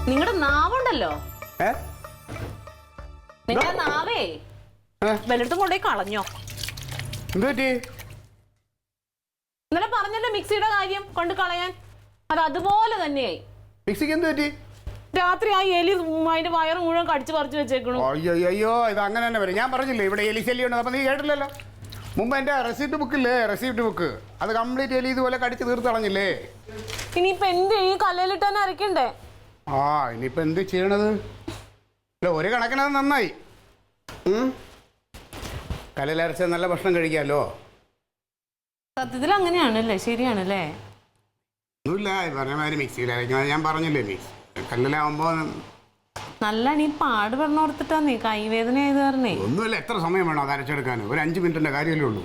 നിങ്ങളുടെ നാവുണ്ടല്ലോ, നിങ്ങളുടെ നാവേ വല്ലയിടത്തും കൊണ്ടുപോയി കളഞ്ഞോ? ഇന്നലെ പറഞ്ഞല്ലോ മിക്സിയുടെ കാര്യം കൊണ്ട് കളയാൻ, അത് അതുപോലെ തന്നെയായി. മിക്സിക്ക് എന്ത് പറ്റി? രാത്രി ആ എലി അതിന്റെ വയറ് മുഴുവൻ കടിച്ചു പറിച്ചു വെച്ചേക്കണു. അയ്യോ ഇത് അങ്ങനെ തന്നെ വരും. ഞാൻ പറഞ്ഞില്ലേ ഇവിടെ എലി ശല്യം ഉണ്ട്. അപ്പൊ നീ കേട്ടില്ലല്ലോ മുമ്പ് എന്റെ റെസിപ്റ്റ് ബുക്കില്ലേ, റെസിപ്റ്റ് ബുക്ക് അത് കംപ്ലീറ്റ് എലി ഇതുപോലെ കടിച്ച് തീർത്ത് കളഞ്ഞില്ലേ. ഇനിയിപ്പൊ എന്ത് ഈ കല്ലിലിട്ട് തന്നെ അരക്കണ്ടേ? ഇനിയിപ്പോ എന്ത് ചെയ്യണത്? ഒരു കണക്കിനത് നന്നായി. കല്ലിലരച്ച നല്ല ഭക്ഷണം കഴിക്കാമല്ലോ. സത്യത്തിൽ അങ്ങനെയാണല്ലേ? ശരിയാണല്ലേ? ഒന്നുമില്ല, പറഞ്ഞമാതിരി മിക്സിയിലരക്കുന്നത് ഞാൻ പറഞ്ഞില്ലേ, മിക്സ് കല്ലിലാവുമ്പോ നല്ല നീ പാട് പറഞ്ഞു കൊടുത്തിട്ടാ നീ കൈവേദന ആയത് പറഞ്ഞേ. ഒന്നുമില്ല, എത്ര സമയം വേണോ അത് അരച്ചെടുക്കാൻ? ഒരു 5 മിനിറ്റിന്റെ കാര്യമല്ലേ ഉള്ളൂ.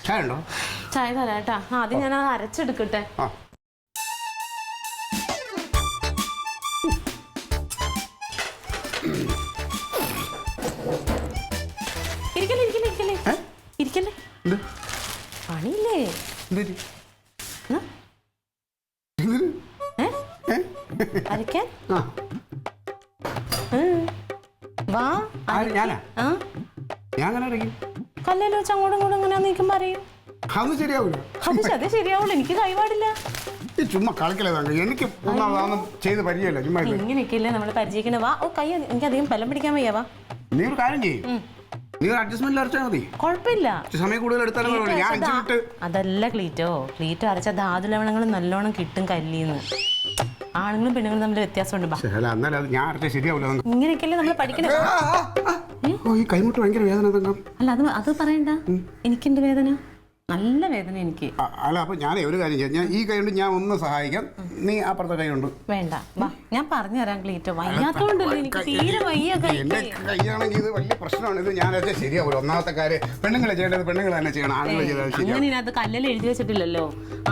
ചായ ഉണ്ടോ? ചായ തരാട്ടാ. ആദ്യം ഞാൻ അത് അരച്ചെടുക്കട്ടെ. ഇരിക്കല്ലേ പണിയില്ലേ? അരക്കാൻ വാ. കല്ലേല് വെച്ച് അങ്ങോട്ടും ഇങ്ങോട്ടും ഇങ്ങനെ നീക്കുമ്പോ അറിയും. അത് ശരിയാവുള്ളൂ. എനിക്ക് കൈപാടില്ല. ചുമ്മാ കളിക്കലേ, എനിക്ക് ചെയ്ത് പരിചയമില്ല. ചുമ്മാ ഇങ്ങനെയൊക്കെയല്ലേ നമ്മള് പരിചയിക്കണേ. വാ. ഓ കൈ എനിക്ക് അധികം ബലം പിടിക്കാൻ വയ്യ. വാ. നീ ഒരു കാര്യം ചെയ്യും, നീ അഡ്ജസ്റ്റ്മെന്റ് അരച്ചാൽ മതി. കുഴപ്പമില്ല, സമയം കൂടുതൽ എടുത്താലും. അതല്ല ക്ലീറ്റോ അരച്ച ധാതു ലവണങ്ങൾ നല്ലോണം കിട്ടും കല്ലിന്ന്. ആണുങ്ങളും പെണ്ണുങ്ങളും തമ്മിൽ വ്യത്യാസമുണ്ട്. ഇങ്ങനെയൊക്കെയല്ലേ നമ്മൾ പഠിക്കണേ. കൈമുട്ട് ഭയങ്കര വേദന. അല്ല അത് പറയണ്ട, എനിക്കുണ്ട് വേദന, നല്ല വേദന എനിക്ക്. അല്ല അപ്പൊ ഞാൻ ഒരു കാര്യം ചെയ്യാം, ഞാൻ ഈ കൈ കൊണ്ട് ഞാൻ ഒന്ന് സഹായിക്കാം, നീ അപ്പുറത്തെ കൈ കൊണ്ട്. വേണ്ട, വാ ഞാൻ പറഞ്ഞു തരാം ക്ലീറ്റോ. വയ്യാത്തോണ്ടല്ലേ, എനിക്ക് തീരെ വയ്യ. എന്റെ കൈയാണെങ്കിൽ ഇത് വലിയ പ്രശ്നമാണ്. ഇത് ഞാൻ ശരിയാവൂല. ഒന്നാമത്തെ കാര്യം പെണ്ണുങ്ങളെ ചെയ്യേണ്ടത് പെണ്ണുങ്ങൾ തന്നെ ചെയ്യണം. ആണുങ്ങൾ ചെയ്താൽ അങ്ങനെ ഇതിനകത്ത് കല്ലിൽ എഴുതി വെച്ചിട്ടില്ലല്ലോ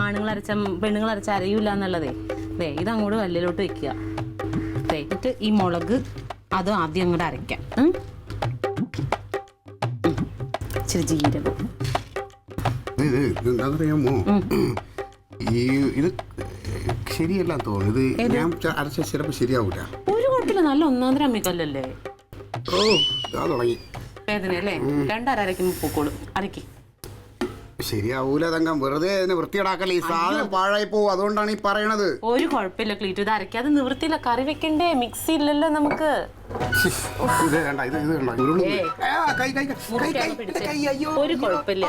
ആണുങ്ങൾ അരച്ച പെണ്ണുങ്ങൾ അരച്ച അറിയൂല എന്നുള്ളതേ. ദേ ഇത് അങ്ങോട്ട് കല്ലിലോട്ട് വെക്കുക. എന്നിട്ട് ഈ മുളക് അത് ആദ്യം അങ്ങോട്ട് അരയ്ക്കാം. ഇച്ചിരി ജീരകം. അറിയാമോ, ഇത് ശരിയല്ല തോന്നുന്നു. ഇത് ഞാൻ അരച്ച ചിലപ്പോ ശരിയാവൂല. ഒരു കുഴപ്പമില്ല, നല്ല ഒന്നാന്തര അമ്മിക്കല്ലല്ലേ. തുടങ്ങി വേദന അല്ലേ? 2 അരയ്ക്കുമ്പോ പൂക്കോളും. അരക്കി ശരിയാവൂല തങ്കം, വെറുതെ അതിനെ വൃത്തിയിടാക്കല്ലേ. ഈ സാധനം പാഴായി പോവും, അതുകൊണ്ടാണ് ഈ പറയണത്. ഒരു കുഴപ്പമില്ല ക്ലീറ്റോ, ഇത് അരക്കാതെ നിവൃത്തിയില്ല. കറി വെക്കണ്ടേ, മിക്സി ഇല്ലല്ലോ നമുക്ക്. ഒരു കുഴപ്പമില്ല,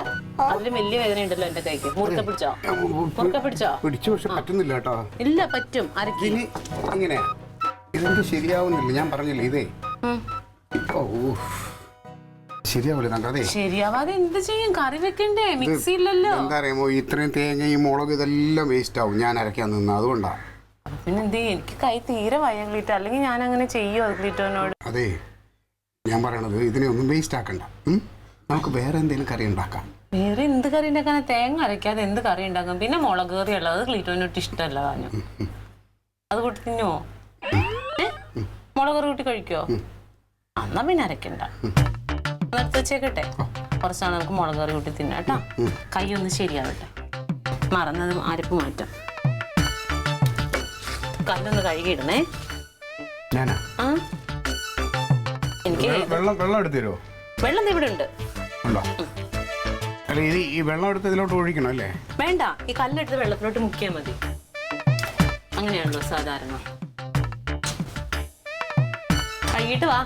അതിന് വലിയ വേദന ഉണ്ടല്ലോ എന്റെ കൈക്ക്. മുറുക്കെ പിടിച്ചോ? പിടിച്ചു, പക്ഷെ പറ്റുന്നില്ല കേട്ടോ. ഇല്ല, പറ്റും. അരക്കി ഇങ്ങനെ ഇതെന്ത് ശരിയാവുന്നില്ല. ഞാൻ പറഞ്ഞില്ലേ ഇതേ ശരിയാവില്ല. അതെ ശരിയാവാതെ എന്ത് ചെയ്യും? കറി വെക്കണ്ടേ, മിക്സി ഇല്ലല്ലോ. എന്താ അറിയാമോ, ഇത്രയും തേങ്ങ ഈ മുളക് ഇതെല്ലാം വേസ്റ്റ് ആവും ഞാൻ അരയ്ക്കാൻ നിന്ന്. അതുകൊണ്ടാ. പിന്നെ എന്ത് ചെയ്യും? എനിക്ക് കൈ തീരെ വയ്യ ക്ലീറ്റോ, അല്ലെങ്കിൽ ഞാൻ അങ്ങനെ ചെയ്യോ ക്ലീറ്റോനോട്? അതെ ഞാൻ പറയണത്, ഇതിനെ ഒന്നും വേസ്റ്റ് ആക്കണ്ട. നമുക്ക് വേറെ എന്തെങ്കിലും കറി ഉണ്ടാക്കാം. വേറെ എന്ത് കറി ഉണ്ടാക്കാനാ? തേങ്ങ അരയ്ക്കാതെ എന്ത് കറി ഉണ്ടാക്കാം? പിന്നെ മുളക് കറി ഉള്ളത് ക്ലീറ്റോനോട്ട് ഇഷ്ടമല്ല താനും. അത് കൂട്ടി തിന്നുവോ? മുളക് കറി കൂട്ടി കഴിക്കോ? എന്നാ പിന്നെ അരക്കണ്ട, എടുത്ത് വെച്ചേക്കട്ടെ. കുറച്ചാണ് നമുക്ക് മുളക് കറി കൂട്ടി തിന്നാം കേട്ടോ. കൈ ഒന്ന് ശരിയാവട്ടെ. മറന്നത് അരപ്പ് മാറ്റാം. കല്ലൊന്ന് കഴുകിയിടണേ. എനിക്ക് വെള്ളം എടുത്തു തരുമോ? വെള്ളം ഇവിടെ ഉണ്ട്. ഈ വെള്ളം എടുത്ത് ഇതിലോട്ട് ഒഴിക്കണം അല്ലേ? വേണ്ട, ഈ കല്ലെടുത്ത് വെള്ളത്തിലോട്ട് മുക്കിയാൽ മതി. അങ്ങനെയാണല്ലോ സാധാരണ. കഴുകിയിട്ട് വാ.